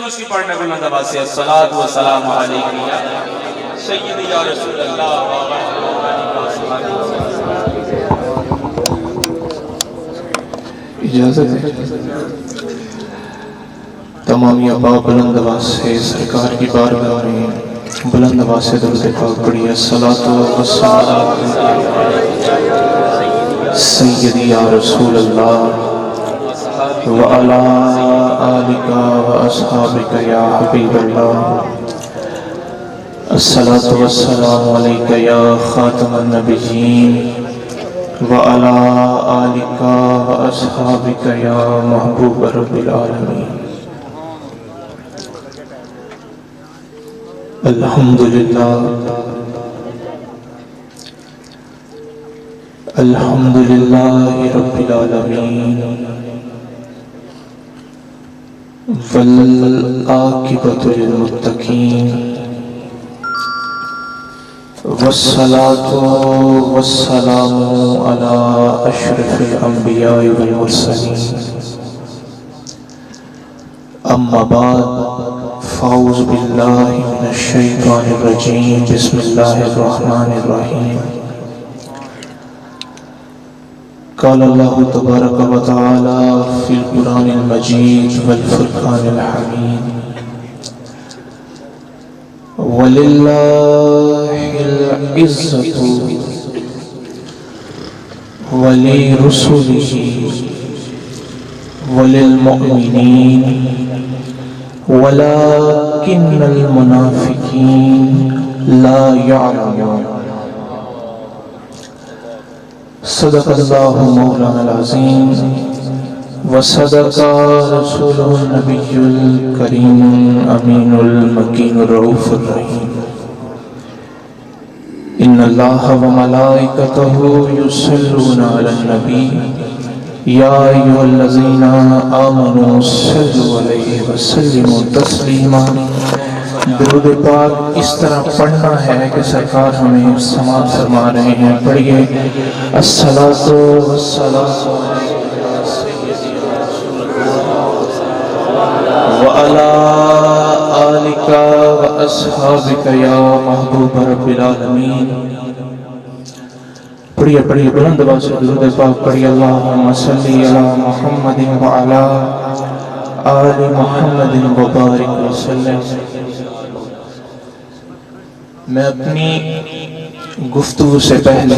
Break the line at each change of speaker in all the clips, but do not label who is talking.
دوسری پڑھنے کو نہ دبا سے الصلاۃ والسلام علیکم یا سیدی یا رسول اللہ
اجازت ہے تمام آباء بلند آواز سے سرکار کی بارگاہ میں بلند آواز سے درود پاک پڑھیے الصلاۃ والسلام سیدی یا رسول اللہ وعلی آلک واصحابک یا حبیب اللہ الصلاۃ والسلام علیک یا خاتم النبیین وعلی آلک واصحابک یا محبوب رب العالمین الحمدللہ الحمدللہ رب العالمین والعاقبۃ للمتقین والصلاۃ والسلام علی اشرف الانبیاء والمرسلین اما بعد فاعوذ باللہ من الشیطان الرجیم بسم اللہ الرحمن الرحیم قال اللہ تبارک و تعالی فی القرآن المجید والفرقان الحمید وَلِلَّهِ الْعِزَّةُ وَلِرُسُلِهِ وَلِلْمُؤْمِنِينَ وَلَكِنَّ الْمُنَافِقِينَ لَا يَعْلَمُونَ صدق اللہ مولانا العظیم وصدق رسولہ النبی الکریم امین المکین الرؤوف الرحیم ان اللہ وملائکتہ یصلون علی النبی یا ایھا الذین آمنوا صلوا علیہ وسلموا تسلیما درود پاک اس طرح پڑھنا ہے کہ سرکار ہمیں سماعت فرما رہے ہیں. پڑھیے الصلاۃ والسلام وعلی آلک واصحابک یا محبوب رب العالمین. پڑھیے پڑھیے بلند آواز سے درود پاک پڑھیے اللہم صلی علی محمد وعلی آل محمد وبارک وسلم. میں اپنی گفتگو سے پہلے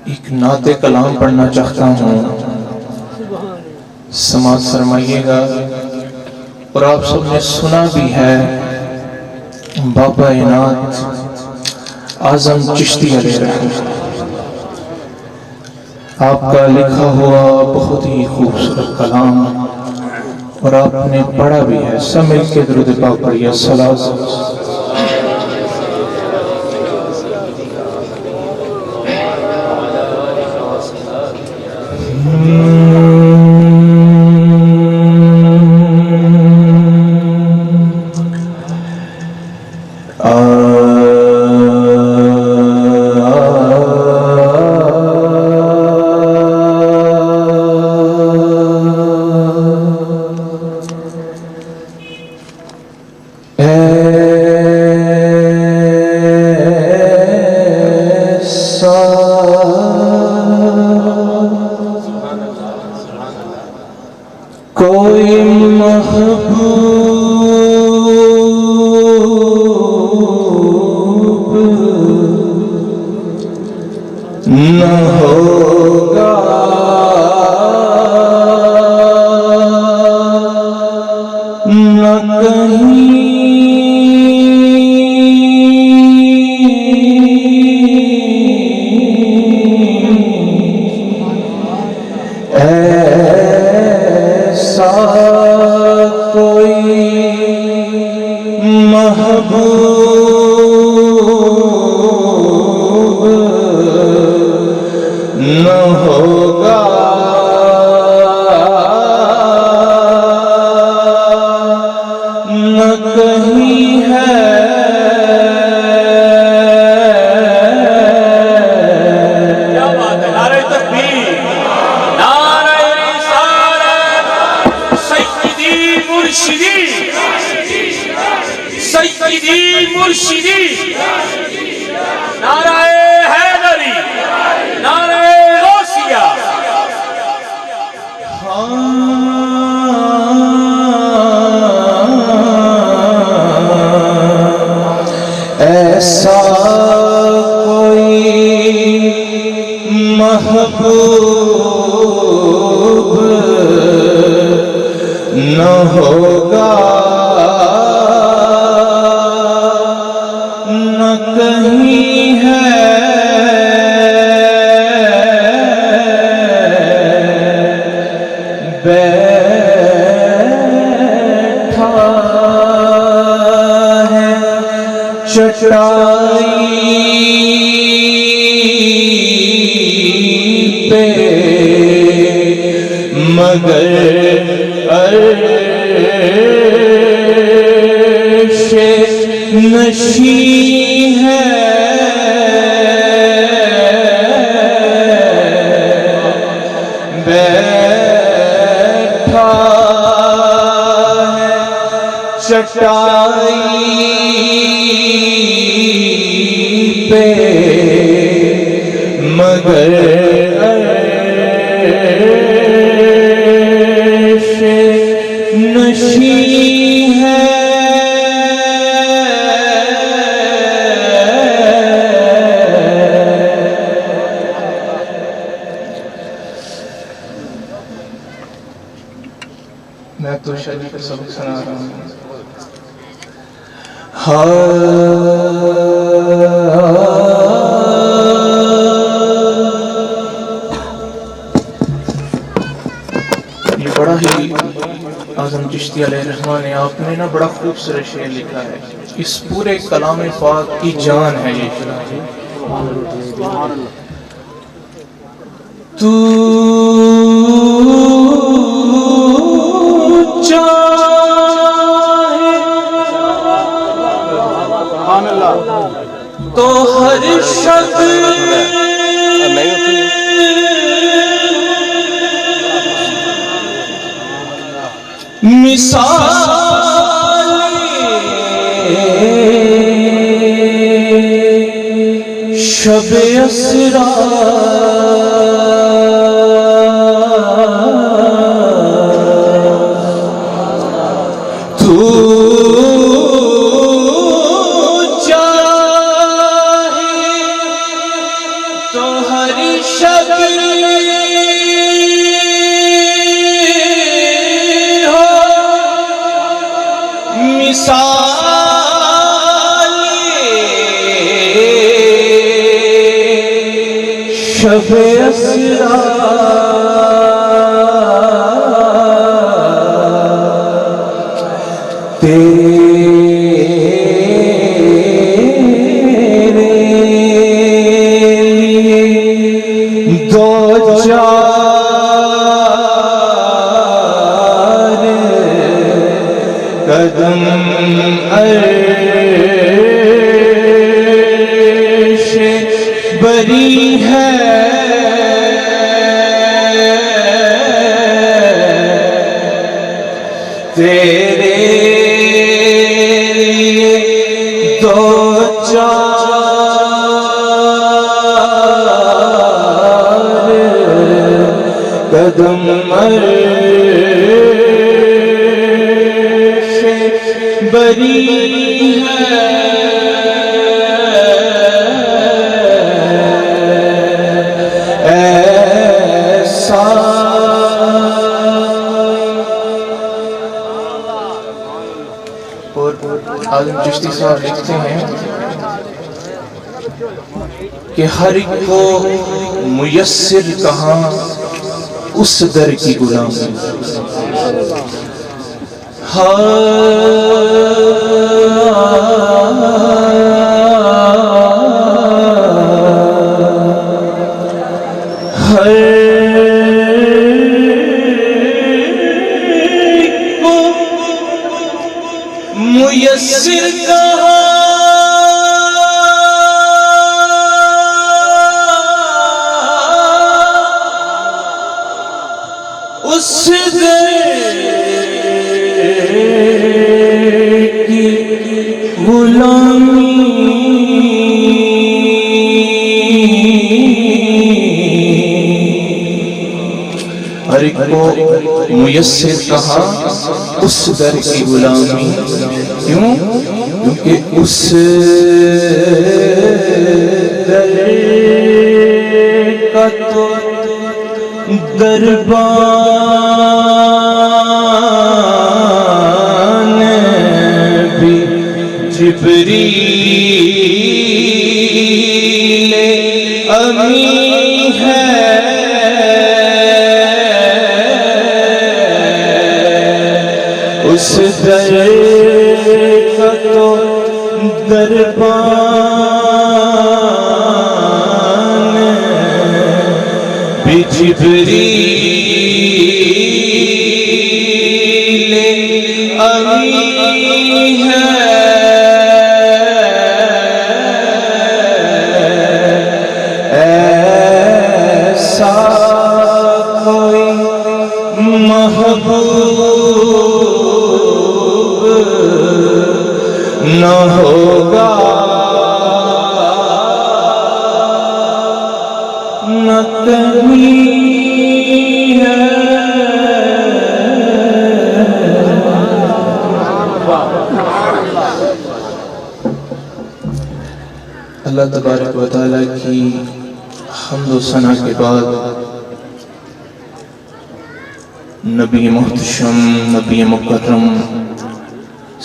ایک نعت کلام پڑھنا چاہتا ہوں، سماعت فرمائیے گا. اور آپ سب نے سنا بھی ہے، بابا عنایت اعظم چشتی علیہ رحمۃ آپ کا لکھا ہوا بہت ہی خوبصورت کلام، اور آپ نے پڑھا بھی ہے. سب مل کے درود پاک پڑھیے الصلاۃ کوئی محبوب نہ ہوگا نہ کہیں کوئی محبوب نہ ہوگا نہ کہیں ہے.
کیا بات ہے! نعرہ تکبیر، نعرہ رسالت، مرشدی، نعرہ حیدری، نعرہ غوثیہ۔
ایسا کوئی محبوب نہ ہوگا، نہ کہیں ہے بیٹھا ہے چٹائی پہ، مگر عرش نشین ہے بیٹھا ہے چٹائی پہ، مگر عرش نشین ہے۔ میں تو شریف سبق سنا رہا ہوں۔ یہ بڑا ہی اعظم چشتی علیہ الرحمٰن نے آپ نے بڑا خوبصورت شعر لکھا ہے، اس پورے کلام پاک کی جان ہے یہ شعر۔ تو تو ہر شب مثال شب اسرا شب اسرا تیرے لیے دو چار قدم عرش بری ہے، تیرے لیے دو چار قدم عرش بری ہے۔ اعظم چشتی صاحب لکھتے ہیں کہ ہر ایک کو میسر کہاں اس در کی غلامی، ہر میسر کہاں اس در کی غلامی، ہر ایک کو میسر کہا اس در کی غلامی. کیوں؟ کیونکہ اس در کا تو دربان بھی جبریل امی ہے. اس در کا تو دربان بھی جبریل امی ہے. ایسا کوئی محبوب نہ ہوگا نہ کہیں ہے. اللہ تبارک و تعالیٰ کی حمد و ثنا کے بعد نبی محتشم، نبی مکرم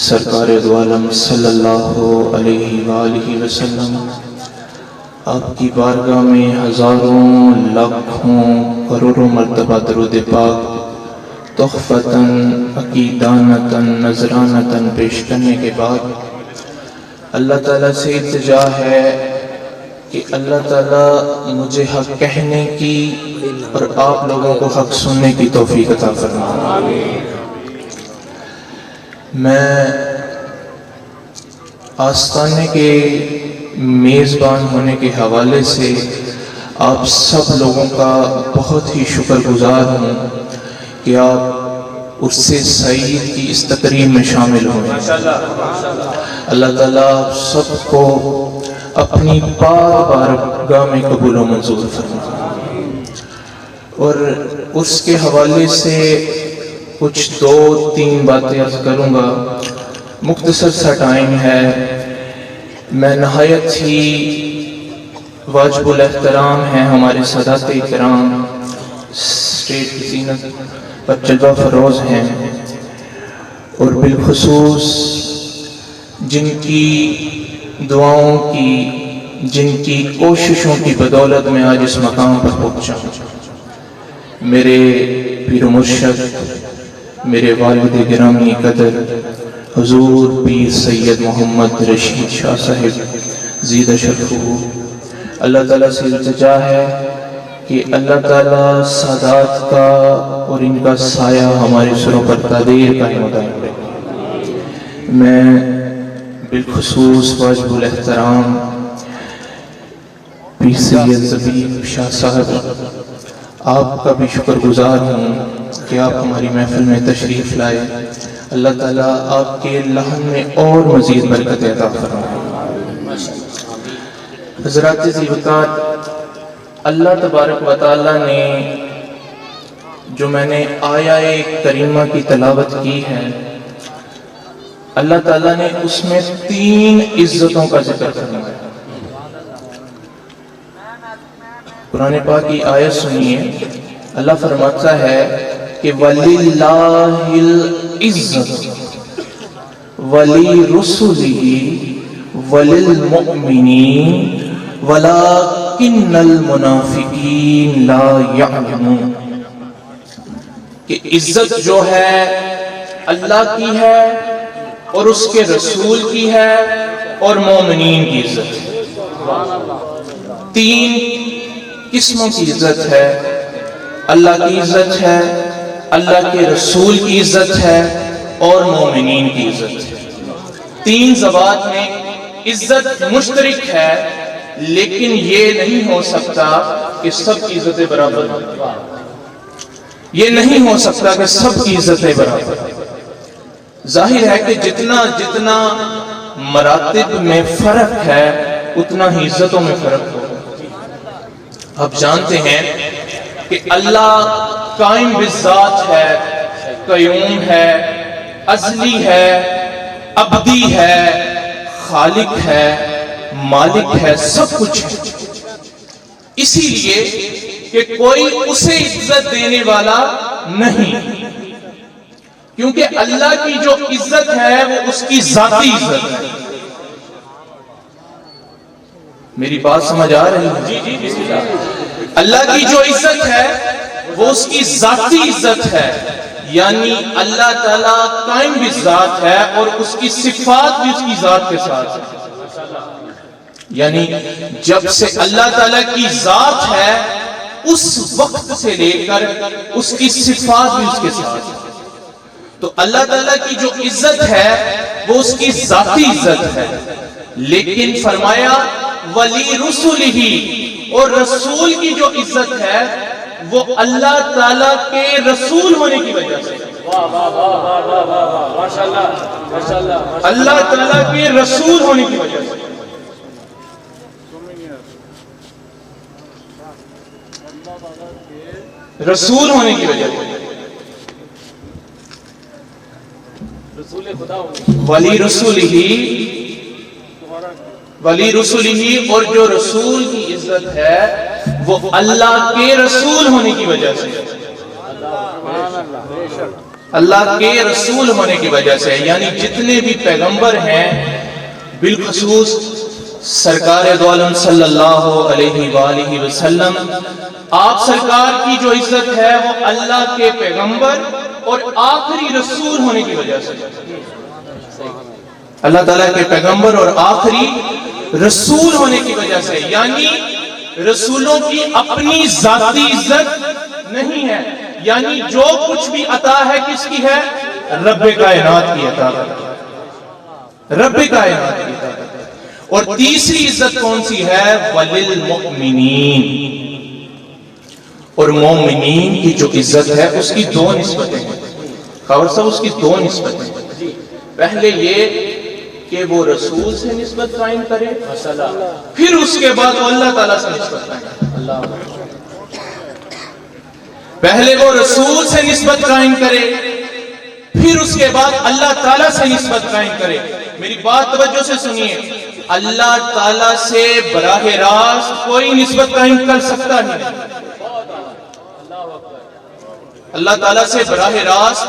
سرکار دو عالم صلی اللہ علیہ وآلہ وسلم آپ کی بارگاہ میں ہزاروں لاکھوں کروڑوں مرتبہ درود پاک تحفتاً عقیدانتاً نذرانتاً پیش کرنے کے بعد اللہ تعالیٰ سے التجا ہے کہ اللہ تعالیٰ مجھے حق کہنے کی اور آپ لوگوں کو حق سننے کی توفیق عطا فرمائے. میں آستانے کے میزبان ہونے کے حوالے سے آپ سب لوگوں کا بہت ہی شکر گزار ہوں کہ آپ عرس سعید کی اس تقریب میں شامل ہوئے. اللہ تعالیٰ آپ سب کو اپنی پاک بارگاہ میں قبول و منظور فرمائے. اور اس کے حوالے سے کچھ 2-3 باتیں عرض کروں گا. مختصر سا ٹائم ہے. میں نہایت ہی واجب الاحترام ہیں ہمارے سادات اکرام اسٹیٹ کی زینت پر جلوہ فروز ہیں، اور بالخصوص جن کی دعاؤں کی، جن کی کوششوں کی بدولت میں آج اس مقام پر پہنچا. میرے پیر و مرشد، میرے والد گرامی قدر حضور پیر سید محمد رشید شاہ صاحب زیدہ شرفہ، اللہ تعالیٰ سے التجا ہے کہ اللہ تعالیٰ سادات کا اور ان کا سایہ ہمارے سروں پر تادیر قائم دائم رہے. میں بالخصوص واجب الاحترام پیر سید زبیر شاہ صاحب آپ کا بھی شکر گزار ہوں کہ آپ ہماری محفل میں تشریف لائے. اللہ تعالیٰ آپ کے لحن میں اور مزید برکت عطا فرمائے. حضرات زیوکات، اللہ تبارک و تعالیٰ نے جو میں نے آیہ کریمہ کی تلاوت کی ہے، اللہ تعالیٰ نے اس میں 3 عزتوں کا ذکر فرمایا. قرآن پاک کی آیت سنیے. اللہ فرماتا ہے کہ وَلِلَّهِ الْعِزَّةُ وَلِرُسُلِهِ وَلِلْمُؤْمِنِينَ وَلَكِنَّ الْمُنَافِقِينَ لَا يَعْلَمُونَ. کہ عزت جو ہے اللہ کی ہے اور اس کے رسول کی ہے اور مومنین کی عزت ہے. 3 قسموں کی عزت ہے. اللہ کی عزت ہے، اللہ کے رسول کی عزت ہے اور مومنین کی عزت ہے. 3 ذوات میں عزت مشترک ہے، لیکن یہ نہیں ہو سکتا کہ سب کی عزتیں برابر ہوں. یہ نہیں ہو سکتا کہ سب کی عزتیں برابر. ظاہر ہے کہ جتنا مراتب میں فرق ہے اتنا ہی عزتوں میں فرق ہوگا. آپ جانتے ہیں کہ اللہ قائم بالذات ہے، قیوم ہے، ازلی ہے، ابدی ہے، خالق ہے، مالک ہے، سب کچھ ہے۔ اسی لیے کہ کوئی اسے عزت دینے والا نہیں، کیونکہ اللہ کی جو عزت ہے وہ اس کی ذاتی عزت ہے۔ میری بات سمجھ آ رہی ہے؟
جی بسم اللہ۔
اللہ کی جو عزت ہے وہ اس کی ذاتی عزت ہے، یعنی اللہ تعالیٰ قائم بالذات ہے اور اس کی صفات بھی اس کی ذات کے ساتھ ہے۔ یعنی جب سے اللہ تعالیٰ کی ذات ہے اس وقت سے لے کر اس کی صفات بھی اس کے ساتھ ہے۔ تو اللہ تعالیٰ کی جو عزت ہے وہ اس کی ذاتی عزت ہے، لیکن فرمایا ولی رسولہ، اور رسول کی جو عزت ہے وہ اللہ تعالیٰ کے رسول ہونے کی وجہ سے، اللہ تعالیٰ کے رسول ہونے کی وجہ سے، رسول ہونے کی وجہ سے، ولی رسولہ، اور جو رسول کی عزت ہے وہ اللہ کے رسول ہونے کی وجہ سے، اللہ کے رسول ہونے کی وجہ سے، یعنی جتنے بھی پیغمبر ہیں بالخصوص سرکار دو عالم صلی اللہ علیہ وآلہ وسلم، آپ سرکار کی جو عزت ہے وہ اللہ کے پیغمبر اور آخری رسول ہونے کی وجہ سے، اللہ تعالیٰ کے پیغمبر اور آخری رسول ہونے کی وجہ سے، یعنی رسولوں کی اپنی ذاتی عزت نہیں ہے، یعنی جو کچھ بھی عطا ہے کس کی ہے؟ رب کائنات کی عطا ہے، رب کائنات کی عطا ہے۔ اور تیسری عزت کون سی ہے؟ وللمؤمنین، اور مومنین کی جو عزت ہے اس کی دو نسبتیں ہیں، خبر صاحب اس کی دو نسبتیں، پہلے یہ کہ وہ رسول سے نسبت قائم کرے، پھر اس کے بعد وہ اللہ تعالیٰ سے نسبت قائم کرے، پہلے وہ رسول سے نسبت قائم کرے پھر اس کے بعد اللہ تعالیٰ سے نسبت قائم کرے۔ میری بات توجہ سے سنیے، اللہ تعالیٰ سے براہ راست کوئی نسبت قائم کر سکتا نہیں، اللہ تعالیٰ سے براہ راست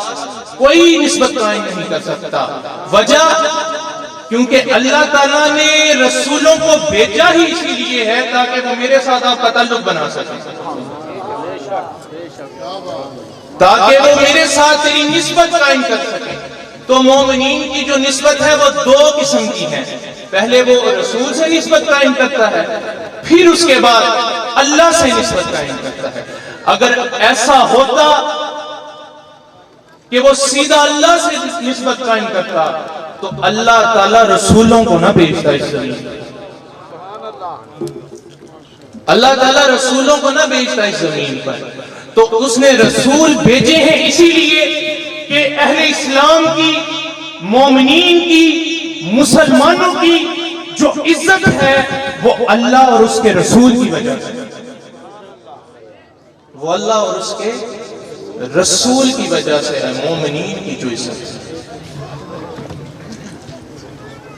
کوئی نسبت قائم نہیں کر سکتا۔ وجہ کیونکہ اللہ تعالیٰ نے رسولوں کو بھیجا ہی اسی لیے ہے تاکہ وہ میرے ساتھ آپ کا تعلق بنا سکیں، تاکہ وہ میرے ساتھ تیری نسبت قائم کر سکیں۔ تو مومنین کی جو نسبت ہے وہ دو قسم کی ہے، پہلے وہ رسول سے نسبت قائم کرتا ہے، پھر اس کے بعد اللہ سے نسبت قائم کرتا ہے۔ اگر ایسا ہوتا کہ وہ سیدھا اللہ سے نسبت قائم کرتا تو اللہ تعالیٰ رسولوں کو نہ بھیجتا اس زمین پر، اللہ تعالیٰ رسولوں کو نہ بھیجتا اس زمین پر، تو اس نے رسول بھیجے ہیں اسی لیے کہ اہل اسلام کی، مومنین کی، مسلمانوں کی جو عزت ہے وہ اللہ اور اس کے رسول کی وجہ سے، وہ اللہ اور اس کے رسول کی وجہ سے ہے مومنین کی جو عزت ہے،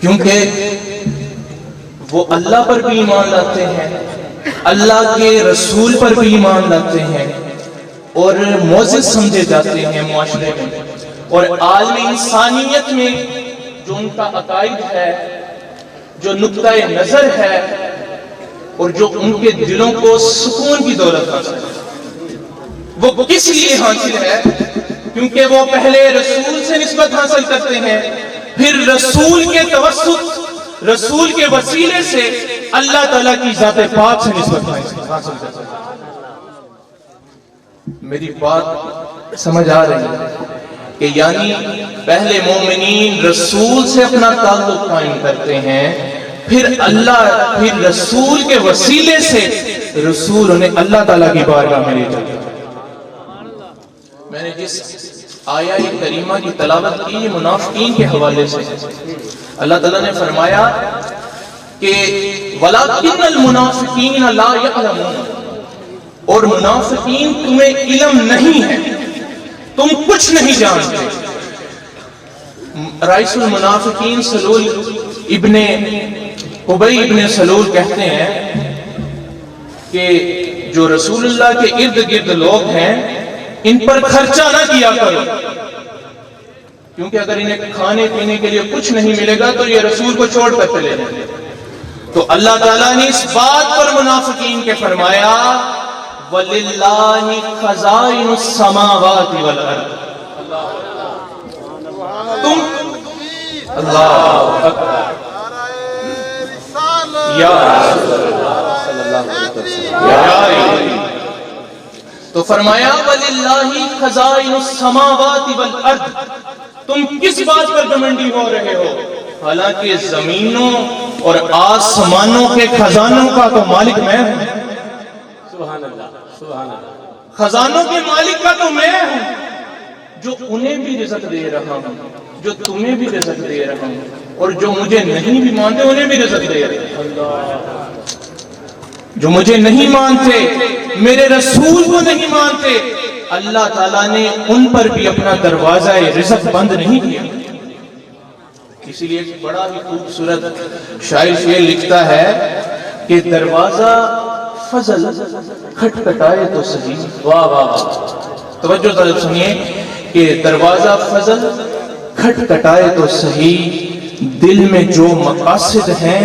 کیونکہ وہ اللہ پر بھی ایمان لاتے ہیں، اللہ کے رسول پر بھی ایمان لاتے ہیں اور معزز سمجھے جاتے ہیں معاشرے میں، اور عالم انسانیت میں جو ان کا عقائد ہے، جو نقطہ نظر ہے اور جو ان کے دلوں کو سکون کی دولت حاصل ہے، وہ کس لیے حاصل ہے؟ کیونکہ وہ پہلے رسول سے نسبت حاصل کرتے ہیں، پھر رسول کے توسط، رسول کے وسیلے سے اللہ تعالیٰ کی ذات پاک سے نسبت حاصل کرتے ہیں۔ میری بات سمجھ آ رہی ہے کہ یعنی پہلے مومنین رسول سے اپنا تعلق قائم کرتے ہیں، پھر اللہ، پھر رسول کے وسیلے سے رسول انہیں اللہ تعالیٰ کی بارگاہ میں لے جاتے ہیں۔ میں نے جس آیہ کریمہ کی تلاوت کی یہ منافقین کے حوالے سے، اللہ تعالیٰ نے فرمایا کہ وَلَكِنَّ الْمُنَافِقِينَ لَا يَعْلَمُونَ، اور منافقین تمہیں علم نہیں ہے، تم کچھ نہیں جانتے۔ رئیس المنافقین سلول ابن ابی ابن سلول کہتے ہیں کہ جو رسول اللہ کے ارد گرد لوگ ہیں ان پر خرچہ نہ کیا کرو، کیونکہ اگر انہیں کھانے پینے کے لیے کچھ نہیں ملے گا تو یہ رسول کو چھوڑ کر چلے جائیں گے۔ تو اللہ تعالیٰ نے اس بات پر منافقین کے فرمایا وَلِلَّهِ خَزَائِنُ السَّمَاوَاتِ وَالْأَرْضِ، تم اللہ اکبر یا تو فرمایا وَلِلَّهِ خَزَائِنُ السَّمَاوَاتِ وَالْأَرْضِ، تم کس بات پر گھمنڈی ہو رہے ہو؟ حالانکہ زمینوں اور آسمانوں کے خزانوں کا تو مالک میں ہوں۔
سبحان اللہ، سبحان اللہ۔
خزانوں کے مالک کا تو میں ہوں، جو انہیں بھی رزق دے رہا ہوں، جو تمہیں بھی رزق دے رہا ہوں، اور جو مجھے نہیں بھی مانتے انہیں بھی رزق دے رہا ہوں۔ جو مجھے نہیں مانتے، میرے رسول کو نہیں مانتے، اللہ تعالیٰ نے ان پر بھی اپنا دروازہ رزق بند نہیں کیا۔ اسی لیے ایک بڑا ہی خوبصورت شاعر یہ لکھتا ہے کہ دروازہ فضل کھٹکھٹائے تو صحیح،
واہ واہ واہ،
توجہ طرف سنیے کہ دروازہ فضل کھٹکھٹائے تو صحیح، دل میں جو مقاصد ہیں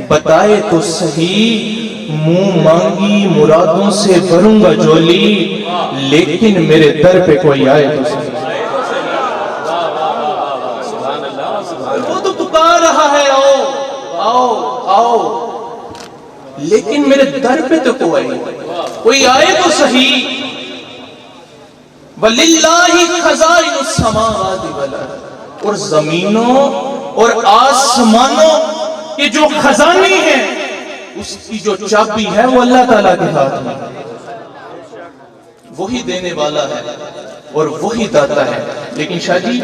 بتائے تو صحیح، منہ مانگی مرادوں سے بھروں گا جولی، لیکن میرے در پہ کوئی آئے تو صحیح۔ وہ تو پکار رہا ہے آؤ آؤ آؤ، لیکن میرے در پہ تو کوئی آئے تو صحیح۔ وَلِلَّهِ خَزَائِنُ السَّمَاوَاتِ وَالْأَرْضِ، اور زمینوں اور آسمانوں کے جو خزانے ہیں اس کی جو چابی ہے وہ اللہ تعالیٰ کے ہاتھ میں، وہی دینے والا ہے اور وہی داتا ہے۔ لیکن شاہ جی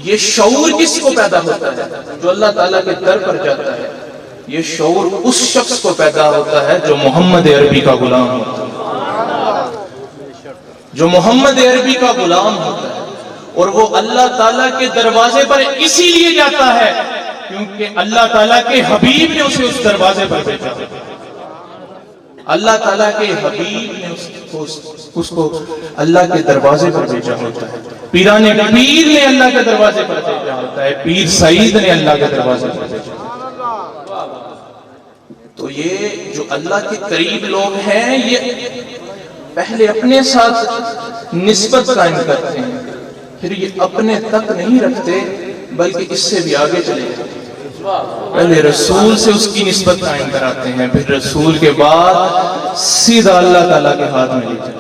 یہ شعور کس کو پیدا ہوتا ہے؟ جو اللہ تعالیٰ کے در پر جاتا ہے۔ یہ شعور اس شخص کو پیدا ہوتا ہے جو محمد عربی کا غلام ہوتا ہے، جو محمد عربی کا غلام ہوتا ہے، اور وہ اللہ تعالیٰ کے دروازے پر اسی لیے جاتا ہے کیونکہ اللہ تعالیٰ کے حبیب نے اسے اس دروازے پر بھیجا۔ اللہ تعالیٰ کے حبیب نے اس کو اللہ کے دروازے پر بھیجا ہوتا ہے۔ پیران پیر نے اللہ کے دروازے پر بھیجا ہوتا ہے، پیر سعید نے اللہ کے دروازے پر بھیجا ہوتا ہے۔ تو یہ جو اللہ کے قریب لوگ ہیں یہ پہلے اپنے ساتھ نسبت قائم کرتے ہیں، پھر یہ اپنے تک نہیں رکھتے بلکہ اس سے بھی آگے چلے جاتے ہیں۔ پہلے رسول سے اس کی نسبت قائم کراتے ہیں، پھر رسول کے بعد سیدھا اللہ تعالیٰ کے ہاتھ میں لے جاتے ہیں۔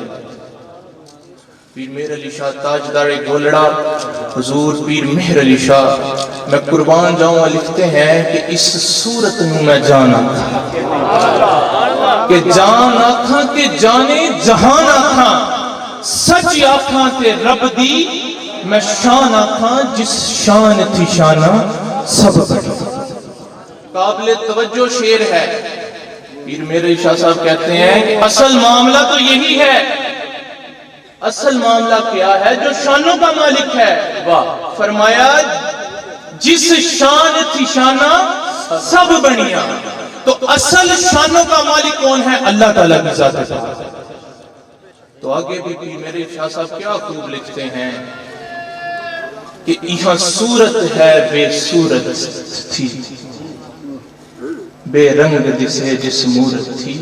پیر مہر علی شاہ تاجدار گولڑا حضور پیر مہر علی شاہ میں قربان جاؤں لکھتے ہیں کہ اس صورت میں میں جان آکھاں کہ جان آکھاں کہ جانے جہان آکھاں، سچ آکھاں تے رب دی میں شان آکھاں، جس شان تھی شانہ سب بڑی۔ قابل توجہ شعر ہے۔ پیر مہر علی شاہ صاحب کہتے ہیں کہ اصل معاملہ تو یہی ہے، اصل معاملہ کیا ہے؟ جو شانوں کا مالک ہے، فرمایا جس شان تھی شانہ سب بنیا۔ تو اصل شانوں کا مالک کون ہے؟ اللہ تعالیٰ کی ذات ہے۔ تو آگے بھی میرے شاہ صاحب کیا خوب لکھتے ہیں کہ یہاں صورت ہے بے صورت تھی، بے رنگ دسے جس مورت تھی،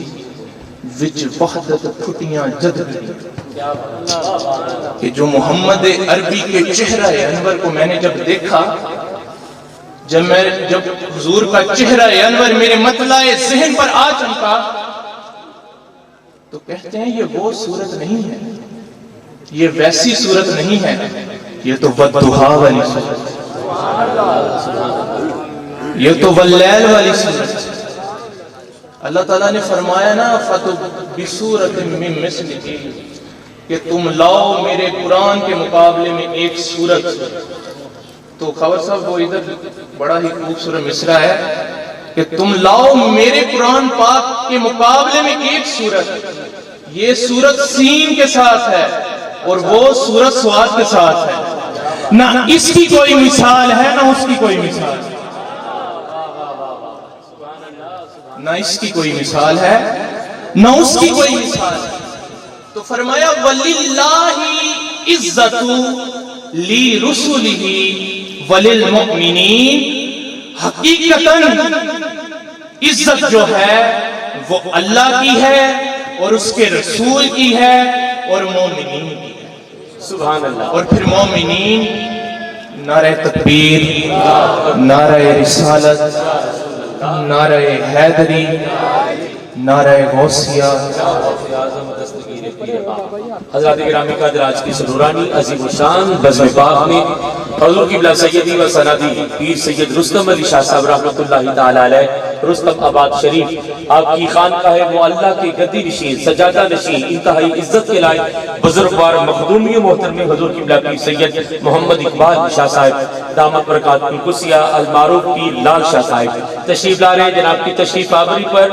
وچ وحدت پھٹیاں جد گئی۔ کہ جو محمد عربی کے چہرہ انور کو میں نے جب دیکھا، جب حضور کا چہرہ انور میرے مطلع ذہن پر آ چمکا، تو کہتے ہیں یہ وہ صورت نہیں ہے، یہ ویسی صورت نہیں ہے، یہ تو والضحیٰ والی صورت، یہ تو واللیل والی صورت۔ اللہ تعالیٰ نے فرمایا نا فَتُبِّصُورَةٍ مِّن مِّثْلِهِ کہ تم لاؤ میرے قرآن کے مقابلے میں ایک صورت۔ تو خبر صاحب وہ ادھر بڑا ہی خوبصورت مصرع ہے کہ تم لاؤ میرے قرآن پاک کے مقابلے میں ایک صورت، یہ صورت سین کے ساتھ ہے اور وہ صورت سواد کے ساتھ ہے، نہ اس کی کوئی مثال ہے نہ اس کی کوئی مثال ہے، نہ اس کی کوئی مثال ہے نہ اس کی کوئی مثال ہے۔ تو فرمایا وَلِلَّهِ عِزَّتُ لِرُسُلِهِ وَلِلْمُؤْمِنِينَ، حقیقتاً عزت جو ہے وہ اللہ کی ہے اور اس کے رسول کی ہے اور مومنین کی ہے۔
سبحان اللہ۔
اور پھر مومنین نعرہ تکبیر، نعرہ رسالت، نعرہ حیدری، نعرہ غوثیہ۔
حضرات گرامی قدر، آج کی سرورانی عظیم الشان بزم پاک میں حضور قبلہ سیدی و سندی پیر سید رستم علی شاہ صاحب رحمۃ اللہ تعالی علیہ رستم آباد شریف آپ کی خانقاہ معلیٰ کے گدی نشین سجادہ نشین انتہائی عزت کے لائق بزرگوار مخدومی محترم حضور قبلہ پیر سید محمد اقبال شاہ صاحب دامت برکات القدسیہ المعروف پیر لال شاہ صاحب تشریف لا رہے ہیں۔ جناب کی تشریف آوری پر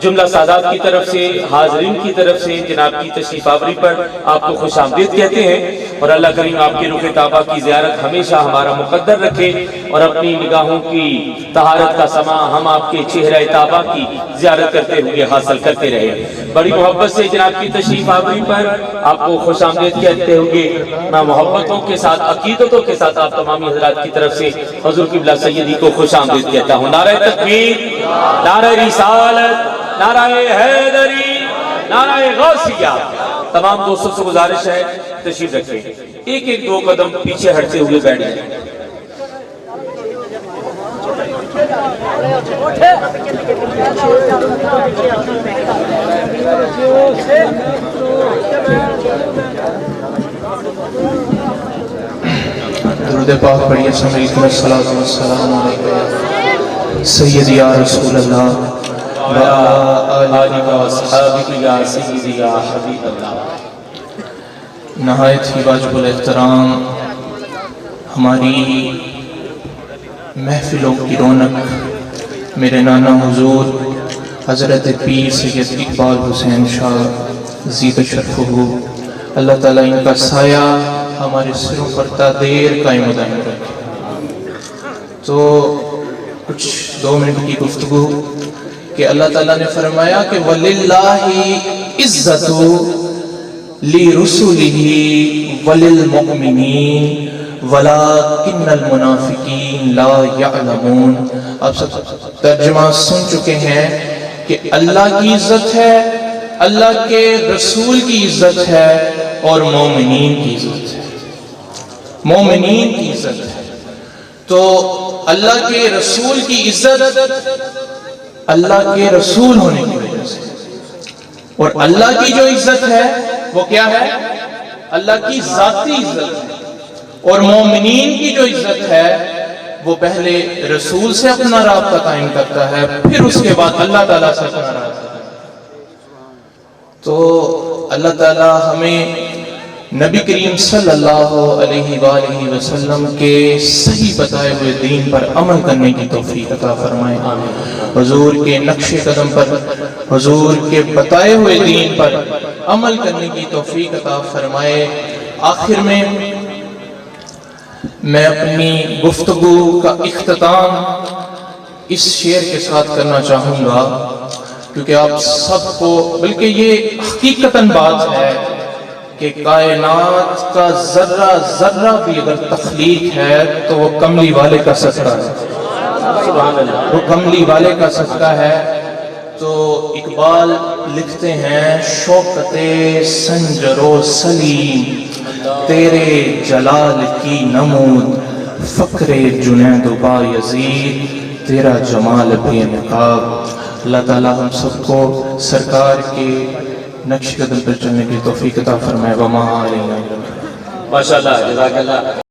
جملہ سادات کی طرف سے، حاضرین کی طرف سے جناب کی تشریف آوری پر آپ کو خوش آمدید کہتے ہیں، اور اللہ کریم آپ کی رخ طیبہ کی زیارت ہمیشہ ہمارا مقدر رکھے، اور اپنی نگاہوں کی طہارت کا سما ہم آپ کے چہرہ طیبہ کی زیارت کرتے ہوئے حاصل کرتے رہے۔ بڑی محبت سے جناب کی تشریف آوری پر آپ کو خوش آمدید کہتے ہوئے میں محبتوں کے ساتھ، عقیدتوں کے ساتھ آپ تمامی حضرات کی طرف سے حضور قبلہ سیدی کو خوش آمدید کہتا ہوں۔ نعرہ تکبیر، نعرہ رسالت، نعرہ حیدری، نعرہ غوثیہ۔ تمام دوستوں سے گزارش ہے تشریف رکھیں، ایک ایک دو قدم پیچھے ہٹتے ہوئے بیٹھ جائیں۔
درود پاک پڑھیے سب مل کر، الصلاۃ والسلام علیکم یا سیدی یا رسول اللہ
آلہ و اصحابہ یا سیدی یا حبیب اللہ۔
نہایت ہی واجب الاحترام ہماری محفلوں کی رونق میرے نانا حضور حضرت پیر سید اقبال حسین شاہ زید شرفہ، اللہ تعالیٰ ان کا سایہ ہمارے سروں پر تا دیر قائم و دائم رکھے۔ تو کچھ 2 منٹ کی گفتگو کہ اللہ تعالیٰ نے فرمایا کہ وَلِلَّهِ عِزَّتُ لِرُسُلِهِ وَلِلْمُؤْمِنِينَ وَلَكِنَّ الْمُنَافِقِينَ لَا يَعْلَمُونَ۔ آپ سب ترجمہ سن چکے ہیں کہ اللہ کی عزت ہے، اللہ کے رسول کی عزت ہے اور مومنین کی عزت ہے، مومنین کی عزت ہے۔ تو اللہ کے رسول کی عزت اللہ کے رسول ہونے کی وجہ سے، اور اللہ کی جو عزت ہے وہ کیا ہے؟ اللہ کی ذاتی عزت ہے، اور مومنین کی جو عزت ہے وہ پہلے رسول سے اپنا رابطہ قائم کرتا ہے، پھر اس کے بعد اللہ تعالیٰ سے اپنا رابطہ قائم کرتا ہے۔ تو اللہ تعالیٰ ہمیں نبی کریم صلی اللہ علیہ وآلہ وسلم کے صحیح بتائے ہوئے دین پر عمل کرنے کی توفیق عطا فرمائے، حضور کے نقش قدم پر، حضور کے بتائے ہوئے دین پر عمل کرنے کی توفیق عطا فرمائے۔ آخر میں میں اپنی گفتگو کا اختتام اس شعر کے ساتھ کرنا چاہوں گا، کیونکہ آپ سب کو، بلکہ یہ حقیقتاً بات ہے کہ کائنات کا ذرہ ذرہ بھی اگر تخلیق ہے تو وہ کملی والے کا صدقہ ہے، وہ کملی والے کا صدقہ ہے۔ تو اقبال لکھتے ہیں شوکت سنجر و سلیم تیرے جلال کی نمود، فقر جنید و بایزید تیرا جمال بے نقاب۔ اللہ تعالیٰ ہم سب کو سرکار کے نقش قدم پر چلنے کی توفیق عطا فرمائے۔ وما علینا۔
ماشاءاللہ، جزاک اللہ۔